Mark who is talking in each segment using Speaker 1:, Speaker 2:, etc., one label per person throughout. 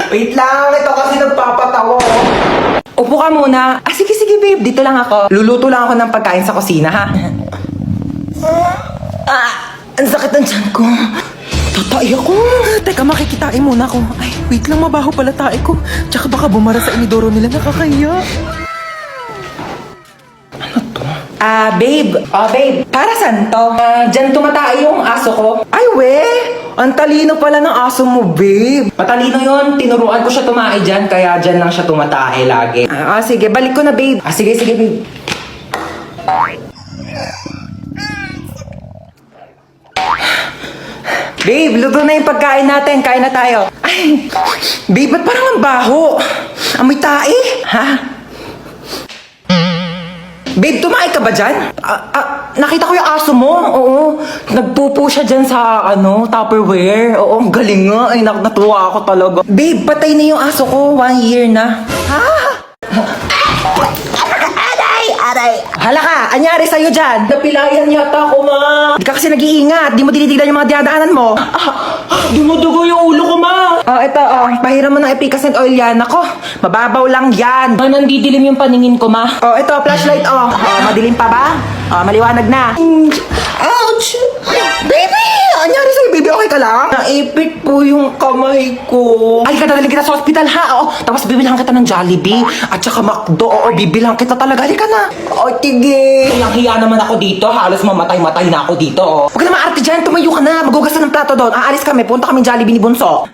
Speaker 1: Wait lang, ito kasi nagpapatawa. Upo ka muna. Sige, sige babe, dito lang ako. Luluto lang ako ng pagkain sa kusina, ha? Ang sakit ng tiyan ko. Tatay ako. Teka, makikitain muna ako. Ay, wait lang, mabaho pala tae ko. Tsaka baka bumara sa inidoro nila, nakakahiya. Ano to? Babe. Babe, para saan to? Dyan tumatay yung aso ko. Ay, we! Ang talino pala ng aso mo, babe. Matalino yun. Tinuruan ko siya tumae dyan, kaya dyan lang siya tumatae lagi. Sige, balik ko na, babe. Sige, sige, babe. Babe, luto na yung pagkain natin. Kain na tayo. Ay, babe, ba't parang ang baho? Amoy tae? Ha? Babe, tumae ka ba dyan? Nakita ko yung aso mo. Oo. Nagpupo siya dyan sa, Tupperware. Oo, ang galing nga. Ay, natuwa ako talaga. Babe, patay na yung aso ko. 1 year na. Ha? Aray! Hala ka! Anyari sa'yo dyan? Napilayan yata ako, ma! Di ka kasi nag-iingat. Di mo tinitignan yung mga dinadaanan mo. Dumudugo yung ulo ko, ma! Ito, pahiram mo ng Epicacent oil yan. Ako, mababaw lang yan. Nandidilim yung paningin ko, ma. Ito, flashlight, madilim pa ba? Maliwanag na. Ouch! Baby! Anyari sa'yo, baby? Okay ka lang? Naipit po yung kamay ko. Ay, dadalhin kita sa hospital, ha? Tapos bibilang kita ng Jollibee. At saka McDo. Bibilang kita talaga. Halika na. Tige. Hiya naman ako dito. Halos mamatay-matay na ako dito. Huwag ka na maarte dyan. Tumayo ka na. Magugas na ng plato doon. Aalis kami. Punta kami Jollibee ni Bunso.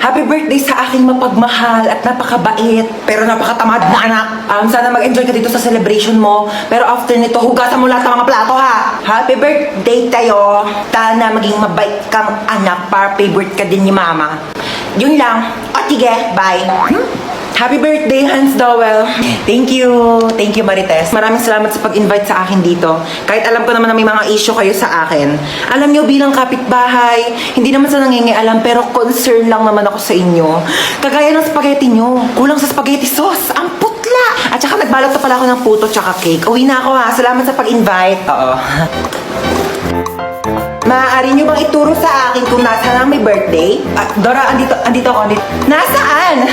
Speaker 1: Happy birthday sa aking mapagmahal at napakabait pero napakatamad na anak. Sana mag-enjoy ka dito sa celebration mo. Pero after nito, hugasan mo lahat ng mga plato, ha? Happy birthday tayo. Sana maging mabait kang anak para favorite ka din ni mama. Yun lang. Tige, bye. Happy birthday, Hans Dowell. Thank you. Thank you, Marites. Maraming salamat sa pag-invite sa akin dito. Kahit alam ko naman na may mga issue kayo sa akin. Alam nyo, bilang kapitbahay, hindi naman sa nangingialam, pero concern lang naman ako sa inyo. Kagaya ng spaghetti nyo. Kulang sa spaghetti sauce. Ang putla! At saka nagbalot pa pala ako ng puto tsaka cake. Uwi na ako, ha. Salamat sa pag-invite. Oo. Maaari nyo bang ituro sa akin kung nasaan ang may birthday? Dora, andito ako. Nasaan?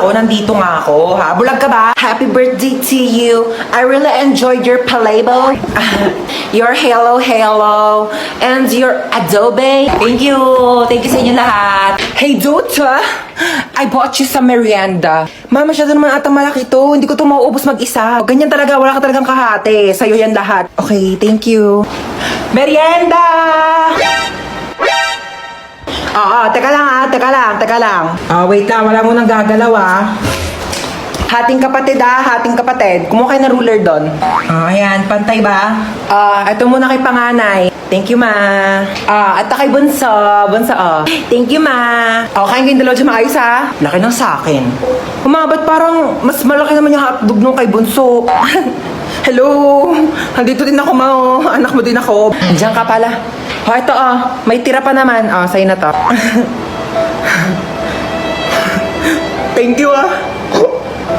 Speaker 1: Nandito nga ako, ha? Bulag ka ba? Happy birthday to you. I really enjoyed your playbo. Your hello, and your adobe. Thank you sa inyo lahat. Hey, Dota! I bought you some merienda. Mama, masyado naman atang malaki to. Hindi ko to mauubos mag-isa. Ganyan talaga, wala ka talagang kahati. Sa'yo yan lahat. Okay, thank you. Merienda! Teka lang. Wait lang, wala mo nang gagalaw, Hating kapatid. Kumuha kayo na ruler doon. Ayan, pantay ba? Ito muna kay panganay. Thank you, ma. At kay bunso. Thank you, ma. Kain kayong dalawa dyan maayos, ha? Laki ng sakin. Ba't parang mas malaki naman yung hotdog nung kay bunso? Hello! Andito din ako, ma. Anak mo din ako. Diyan ka pala. Ito, may tira pa naman. Sa'yo na to. Thank you,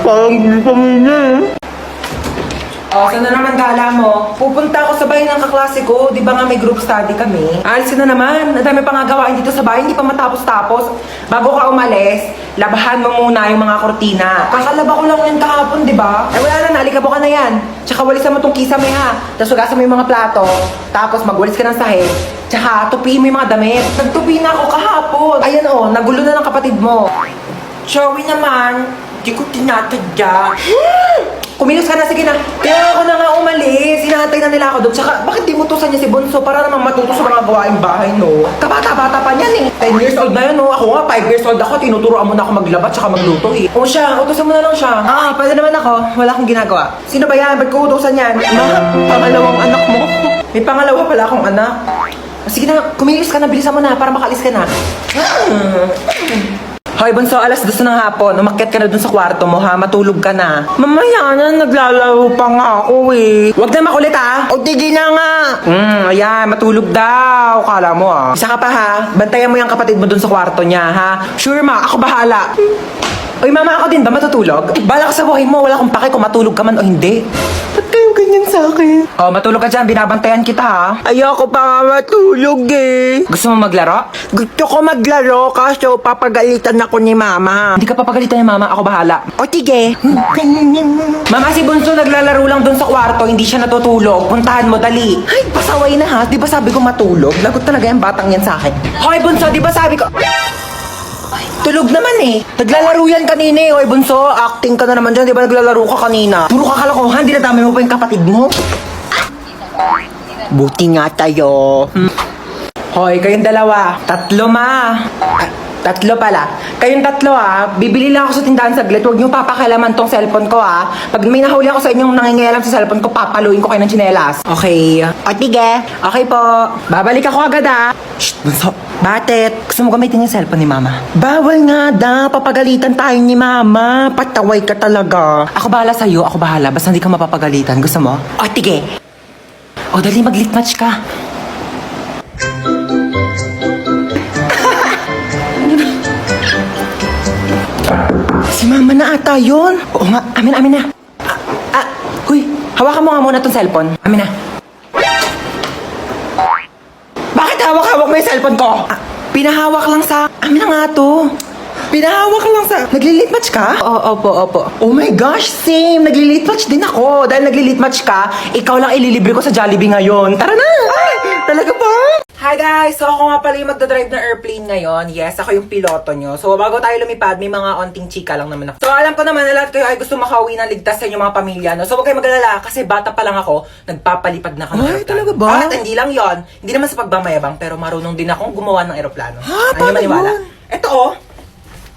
Speaker 1: Parang pamilya. Saan na naman gala mo? Pupunta ako sa bahay ng kaklase ko. Di ba nga may group study kami? Alis na naman. Nadami pa nga gawain dito sa bahay. Hindi pa matapos-tapos. Bago ka umalis, labahan mo muna yung mga kortina. Kakalaba ko lang yan kahapon, di ba? Wala na, naalikabo ka na yan. Tsaka walisan mo tong kisame, ha? Tapos hugasan mo yung mga plato. Tapos magwalis ka ng sahig. Tsaka tupiin mo yung mga damit. Nagtupi na ako kahapon. Ayan, nagulo na ng kapatid mo. Joey naman, di ko tinatadya. Kumilos ka na, sige na. Kaya ako na nga umalis. Inaantay na nila ako doon. Tsaka, bakit di mo tusan niya si Bunso para naman matuto sa mga gawaing bahay, no? Kabata-bata pa niyan, 10 years old na yun, no? Ako nga, 5 years old ako. Tinuturoan mo na ako maglaba tsaka magluto, siya, utusan mo na lang siya. Pwede naman ako. Wala akong ginagawa. Sino ba yan? Ba't ko utusan yan? Pangalawang anak mo. May pangalawa pala akong anak. Sige na, kumilos ka na. Bilisan mo na para makalis ka na. Hoy, Bunso, alas 2 ng hapon. Umakyat ka na dun sa kwarto mo, ha? Matulog ka na. Mamaya na, naglalaro pa nga ako, Huwag na makulit, ha? Tige na nga. Ayan, matulog daw. Kala mo, Isa ka pa, ha? Bantayan mo yung kapatid mo dun sa kwarto niya, ha? Sure, ma. Ako bahala. Uy, mama, ako din ba matutulog? Bala ka sa buhay mo. Wala akong pake kung matulog ka man o hindi. Ba't kayo ganyan sa sa akin. Oh, matulog ka dyan. Binabantayan kita, ha? Ayoko pa nga matulog, eh. Gusto mo maglaro? Gusto ko maglaro, kaso papagalitan ako ni mama. Hindi ka papagalitan ni mama. Ako bahala. O, tige. Mama, si Bunso naglalaro lang dun sa kwarto. Hindi siya natutulog. Puntahan mo, dali. Ay, pasaway na, ha? Di ba sabi ko matulog? Lagot talaga yung batang yan sa akin. Hoy, Bunso, di ba sabi ko... Tulog naman eh. Naglalaro yan kanina eh. Hoy, Bunso, acting ka na naman dyan. Di ba naglalaro ka kanina? Puro ka kalokohan. Dinadami mo pa yung kapatid mo. Buti nga tayo. Hoy, kayong dalawa. Tatlo, ma. Tatlo pala. Kayong tatlo, bibili lang ako sa tindahan saglit. Huwag niyo papakalaman tong cellphone ko, Pag may nahuli ako sa inyong nangingialam sa cellphone ko, papaluin ko kayo ng tsinelas. Okay. O, tige. Okay po. Babalik ako agad, Shh, Bunso. Bakit? Gusto mo gamitin yung cellphone ni Mama? Bawal nga papagalitan tayo ni Mama. Pataway ka talaga. Ako bahala sa'yo, ako bahala. Basta hindi ka mapapagalitan. Gusto mo? O, tige. O, dali mag-lit match ka. Si Mama na ata yun. Oo nga, amin na. Huy, hawakan mo nga muna tong cellphone. Amin na. Bakit hawak-hawak mo yung cellphone ko? Pinahawak lang sa... Amin na nga to. Pinahawak lang sa... Nagli-lit match ka? Oo, opo. Oh my gosh, same. Nagli-lit match din ako. Dahil nagli-lit match ka, ikaw lang ililibre ko sa Jollibee ngayon. Tara na! Ay, talaga ba? Hi guys! So ako nga pala yung magdadrive ng airplane ngayon. Yes, ako yung piloto nyo. So bago tayo lumipad, may mga onting chika lang naman ako. So alam ko naman na lahat kayo ay gusto makauwi ng ligtas sa inyong mga pamilya. No? So huwag kayo mag-alala kasi bata pa lang ako, nagpapalipad na ako ng aeroplano. Talaga ba? At hindi lang yon, hindi naman sa pagmamayabang, pero marunong din akong gumawa ng aeroplano. Ano maniwala? Ito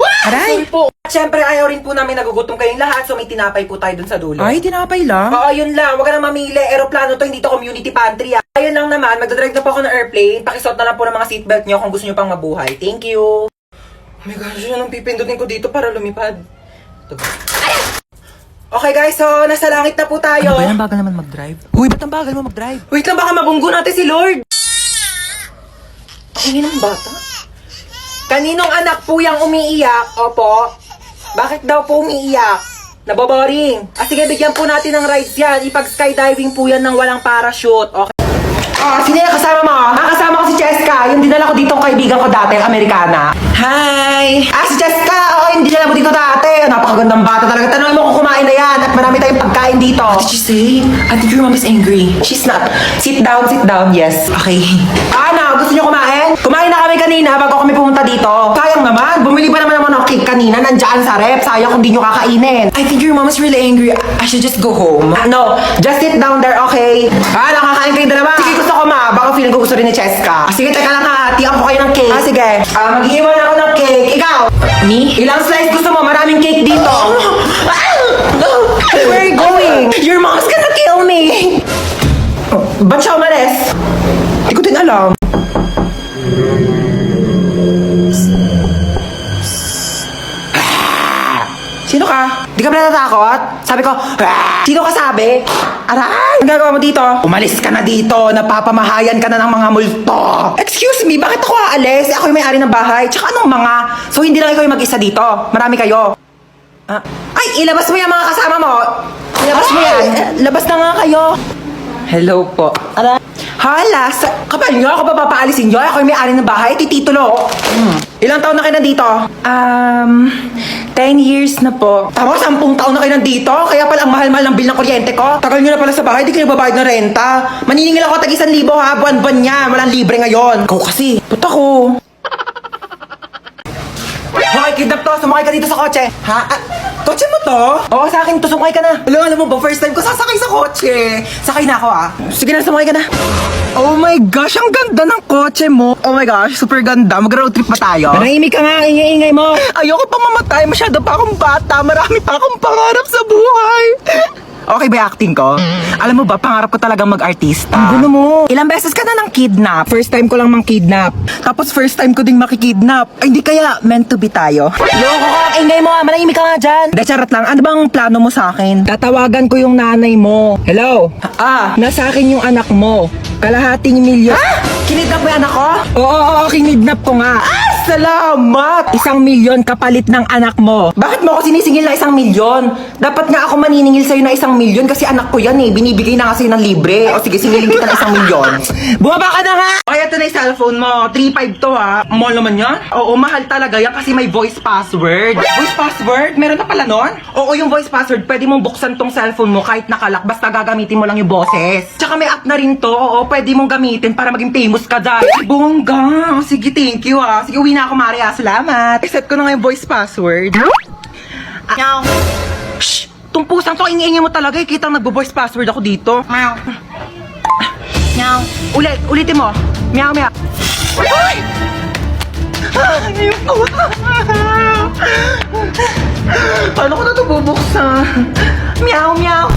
Speaker 1: Aray! Sorry po. At syempre, ayaw rin po namin nagugutom kayong lahat, so may tinapay po tayo dun sa dulo. Ay, tinapay lang? Oo, yun lang. Huwag ka na mamili. Aeroplano to, hindi to community pantry. Ayun lang naman, magdadrive na po ako ng airplane. Pakisuot na lang po ng mga seatbelt nyo kung gusto nyo pang mabuhay. Thank you! Oh my gosh, yun ang pipindutin ko dito para lumipad. Ito ba? Okay guys, so nasa langit na po tayo. Ano ba yan? Bagal naman mag-drive? Uy, ba't ang bagal mo mag-drive? Wait lang, baka mabunggo natin si Lord! Ang ingin ng bata? Kaninong anak po yung umiiyak? Opo. Bakit daw po umiiyak? Naboboring. Sige, bigyan po natin ng rides yan. Ipag-skydiving po yan ng walang parachute. Okay. Sino yung kasama mo? Kasama ko si Cheska. Yung dinala ko dito kaibigan ko dati, Amerikana. Hi! Si Cheska! Yung dinala mo dito dati. Napakagandang bata talaga. Tanongin mo kung kumain na yan. At marami tayong pagkain dito. What did she say? I think your mom is angry. She's not. Sit down, yes. Okay. Ano? Gusto niyo kumain? Kumain na kami kanina bago kami pumunta dito. Sayang naman. Bumili pa naman ng cake kanina. Nandyan sa rep. Sayang kung di nyo kakainin. I think your mom is really angry. I should just go home. No. Just sit down there, okay? Nakakain kayong dalawa. Sige, gusto ko baka feeling ko gusto rin ni Cheska. Sige, teka lang hatian ko kayo ng cake. Sige. Mag-iwan ako ng cake. Ikaw? Me? Ilang slice gusto mo? Maraming cake dito. Where are you going? Your mom's gonna kill me. Ba't siya umalis? Hindi ko din alam. Sino ka? Di ka ba natatakot? Sabi ko, sino ka sabi? Aray! Ang gagawa mo dito? Umalis ka na dito! Napapamahayan ka na ng mga multo! Excuse me, bakit ako aalis? Ako yung may-ari ng bahay. Tsaka anong mga? So hindi lang ikaw yung mag-isa dito. Marami kayo. Ay, ilabas mo yan mga kasama mo! Ilabas mo yan! Labas na nga kayo! Hello po. Aray! Hala, kapal nyo, ako ba papaalisin nyo? Ako yung may-ari ng bahay, titulo. Ilang taon na kayo nandito? 10 years na po. Tama, 10 taon na kayo nandito? Kaya pala ang mahal-mahal ng bill ng kuryente ko? Tagal nyo na pala sa bahay, di kayo babayad ng renta. Maniningil ako tag 1,000 ha, buwan-buwan niya. Walang libre ngayon. Ikaw kasi. Ba't ako? Hoy, kidnap to. Sumakay ka dito sa kotse. Ha? Kotse mo to? Oo, sa akin to. Sumakay ka na. Alam mo ba, first time ko sasakay sa kotse. Sakay na ako Sige na, sumakay ka na. Oh my gosh, ang ganda ng kotse mo. Oh my gosh, super ganda. Mag-road trip pa tayo. Manahimik ka nga, ingay-ingay mo. Ayoko pa mamatay. Masyado pa akong bata. Marami pa akong pangarap sa buhay. Okay ba yung acting ko? Alam mo ba, pangarap ko talagang mag-artista. Ang gulo mo. Ilang beses ka na nang kidnap. First time ko lang mang kidnap. Tapos first time ko ding makikidnap. Ay, hindi kaya meant to be tayo. Loko ka, ingay mo manahimik ka nga dyan. De, charot lang. Ano bang plano mo sa akin? Tatawagan ko yung nanay mo. Hello? Nasa akin yung anak mo. Kalahating milyon. Kinidnap mo yung anak ko? Oo, kinidnap ko nga. Salamat! 1,000,000 kapalit ng anak mo. Bakit mo ako sinisingil na 1,000,000? Dapat nga ako maniningil sa'yo na 1,000,000 kasi anak ko yan eh. Binibigay na nga sa'yo ng libre. O sige, singilin kita ng 1,000,000. Bumaba ka na nga! O, ito na yung cellphone mo. 3,500 to ha. Mahal naman yan? Oo, mahal talaga yan kasi may voice password. Voice password? Meron na pala nun? Oo, yung voice password, pwede mong buksan tong cellphone mo kahit nakalak. Basta gagamitin mo lang yung boses. Tsaka may app na rin to. Oo, pwede mong gamitin para maging famous ka dyan. Bongga! Sige, thank you ah. Sige, uwi na ako, Maria. Salamat. Iset ko na nga yung voice password. Meow. Shh! Tong pusang to, ingay mo talaga. Kita nagbo-voice password ako dito. Meow. Meow. Ulitin mo. Meow, meow. Ay! Ayoko. Paano ko na ito bubuksan? Meow, meow.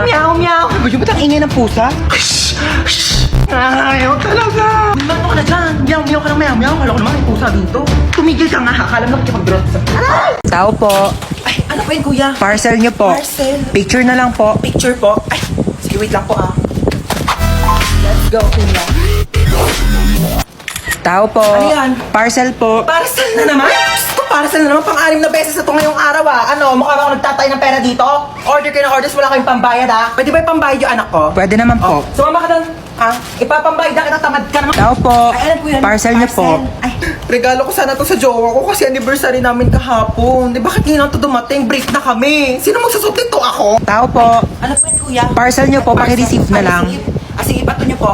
Speaker 1: Meow, meow. Gusto mo itang ingay ng pusa? Shh! Shh! Ayaw talaga. Mato ka na dyan. Meow, meow ka ng meow, meow. Kala ko naman may pusa dito. Tumigil ka nga. Akala mo nakikipag-drop sa... Aray!
Speaker 2: Tao po.
Speaker 1: Ay, ano po yun, kuya?
Speaker 2: Parcel nyo po.
Speaker 1: Parcel.
Speaker 2: Picture na lang po.
Speaker 1: Picture po. Ay, sige, wait lang po ah. Let's go, kuya.
Speaker 2: Tao po.
Speaker 1: Ano yan?
Speaker 2: Parcel po.
Speaker 1: Parcel na naman? Diyos ko, parcel na naman. Pang-anim na beses na ito ngayong araw ah. Ano, mukha ba ako nagtatay ng pera dito? Order kayo ng orders, wala kayong pambayad ah. Pwede ba yung pambayad yung anak ko?
Speaker 2: Pwede naman po.
Speaker 1: Sumama ka doon. Ah, ipapambayad na kita, tamad ka naman.
Speaker 2: Tao po.
Speaker 1: Ay, alam ko yan.
Speaker 2: Parcel niyo po.
Speaker 1: Ay, regalo ko sana to sa jowa ko kasi anniversary namin kahapon. Di bakit ngayon to dumating? Break na kami. Sino magsusot nito ako?
Speaker 2: Tao po.
Speaker 1: Ano po yan, kuya?
Speaker 2: Parcel nyo po, paki-receive na lang.
Speaker 1: Sige, bato niyo po.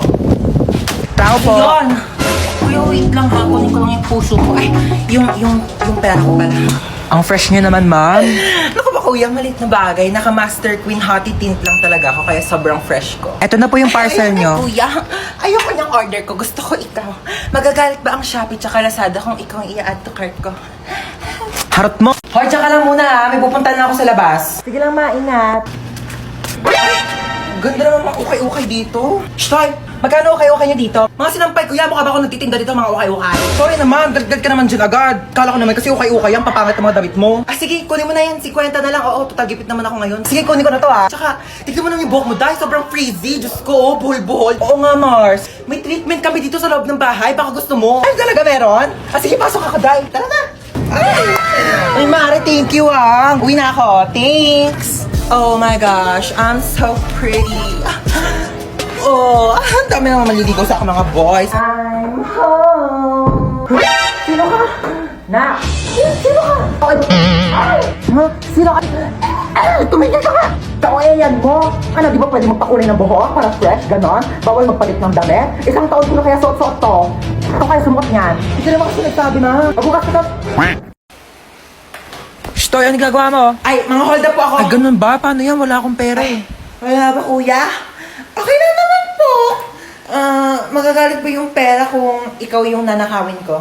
Speaker 2: Tao po.
Speaker 1: Yun. Kuya, wait lang ha. Kunin ko lang yung puso ko. Ay, yung pera ko pala.
Speaker 2: Ang fresh nyo naman, ma'am.
Speaker 1: Naku ba kuya, malit na bagay. Naka Master Queen Hottie Tint lang talaga ako kaya sobrang fresh ko.
Speaker 2: Ito na po yung parcel
Speaker 1: Ay,
Speaker 2: nyo.
Speaker 1: kuya, ayoko niyang order ko. Gusto ko ikaw. Magagalit ba ang Shopee tsaka Lazada kung ikaw ang i-add to cart ko?
Speaker 2: Harot mo.
Speaker 1: Hoy, tsaka lang muna ha. May pupuntahan na ako sa labas. Sige lang, maingat. Ganda naman mga ukay-ukay dito. Shtoy, magkano ukay-ukay niyo dito? Mga sinampay, kuya, mukha ba ako nagtitinda dito mga ukay-ukay? Sorry naman, dagdag ka naman dyan agad. Kala ko naman kasi ukay-ukay yan, papangit ang mga damit mo. Ah, sige, kunin mo na yan. 50 na lang. Oo, total gipit naman ako ngayon. Sige, kunin ko na to ah. Tsaka, tignan mo naman yung buhok mo dahil sobrang frizzy. Diyos ko, oh, buhol-buhol. Oo nga, Mars. May treatment kami dito sa loob ng bahay. Baka gusto mo. Ay, talaga meron? Ah, sige, pasok ka, Day. Tara na. Ay, Mare, thank you ah. Uwi na ako. Thanks. Oh my gosh, I'm so pretty. Oh, ang dami naman maliligaw sa akin mga boys. I'm home. Sino ka? Na. Sino ka? Ay! Sino ka? Tumigil ka nga! Kawayan mo! Ano, di ba pwede magpakulay ng buhok para fresh, ganon? Bawal magpalit ng damit? Isang taon ko na kaya suot-suot to. Ito kaya sumuot niyan. Hindi naman kasi nagsabi na. Mabukas ka to.
Speaker 2: Shtoy, ano gagawa mo?
Speaker 1: Ay, mga hold up po ako.
Speaker 2: Ay, ganun ba? Paano yan? Wala akong pera eh.
Speaker 1: Wala ba, kuya? Okay lang naman po. Magagalit ba yung pera kung ikaw yung nanakawin ko?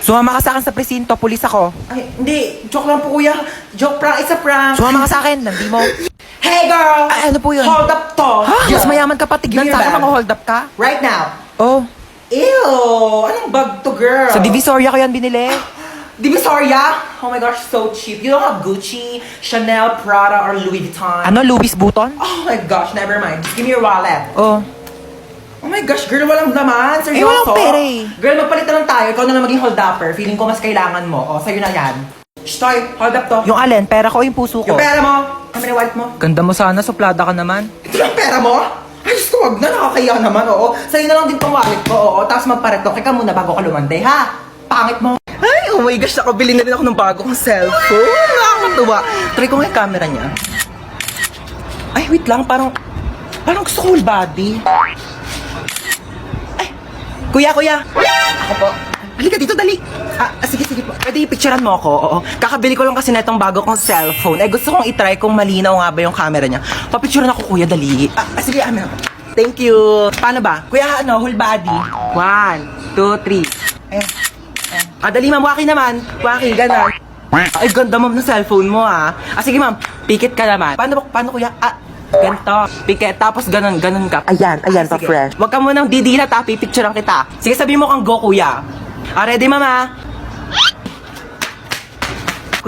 Speaker 2: Sumama ka sa akin sa presinto, pulis ako.
Speaker 1: Ay, hindi. Joke lang po, kuya. Joke prank. It's a prank.
Speaker 2: Sumama ka sa akin, landi mo.
Speaker 1: Hey, girl!
Speaker 2: Ay, ano po yun?
Speaker 1: Hold up to.
Speaker 2: Ha? Mas mayaman ka pa, tignan
Speaker 1: Give me
Speaker 2: sa akin
Speaker 1: your
Speaker 2: mga
Speaker 1: bag.
Speaker 2: hold up ka.
Speaker 1: Right now.
Speaker 2: Oh,
Speaker 1: Ew! Anong bag to, girl?
Speaker 2: sa Divisoria ko yan binili.
Speaker 1: Divisoria? Oh my gosh, so cheap. You don't have Gucci, Chanel, Prada, or Louis Vuitton.
Speaker 2: Ano, Louis Vuitton?
Speaker 1: Oh my gosh, never mind. Just give me your wallet.
Speaker 2: Oh.
Speaker 1: Oh my gosh, girl, walang laman. Seryoso?
Speaker 2: walang pera eh.
Speaker 1: Girl, magpalit na lang tayo. Ikaw na lang maging hold-upper. Feeling ko mas kailangan mo. O, sa'yo na yan. Shtoy, hold up to.
Speaker 2: Yung alin, pera ko, yung puso ko.
Speaker 1: Yung pera mo. Kami na wallet mo.
Speaker 2: Ganda mo sana, suplada ka naman.
Speaker 1: Ito lang pera mo? Ay, gusto, wag na. Nakakaya naman, oo. Sa'yo na lang din tong wallet ko, oo. Tapos magparetok ka muna bago ka lumande, ha? Pangit mo. Ay, oh my gosh, nakabili na rin ako ng bago kong cellphone. Nakakatuwa. Try ko nga yung camera niya. Ay, wait lang. Parang gusto ko whole body. Ay, kuya. Ako po. Halika dito, dali. Sige po. Pwede i-picturean mo ako, oo. Kakabili ko lang kasi na itong bago kong cellphone. Eh, gusto kong itry kung malinaw nga ba yung camera niya. Papicturean ako, kuya, dali. Sige, amin ako. Thank you. Paano ba? Kuya, whole body. 1, 2, 3. Ayan. Dali, ma'am. Waki naman. Waki, gano'n. Ay, ganda, ma'am, ng cellphone mo, ha. Sige, ma'am. Pikit ka naman. Paano, kuya? Ganito. Pikit. Tapos ganun ka. Ayan, pa-fresh. Huwag ka munang didilat, ha. Pipicturean kita. Sige, sabihin mo kang go, kuya. Ready, mama?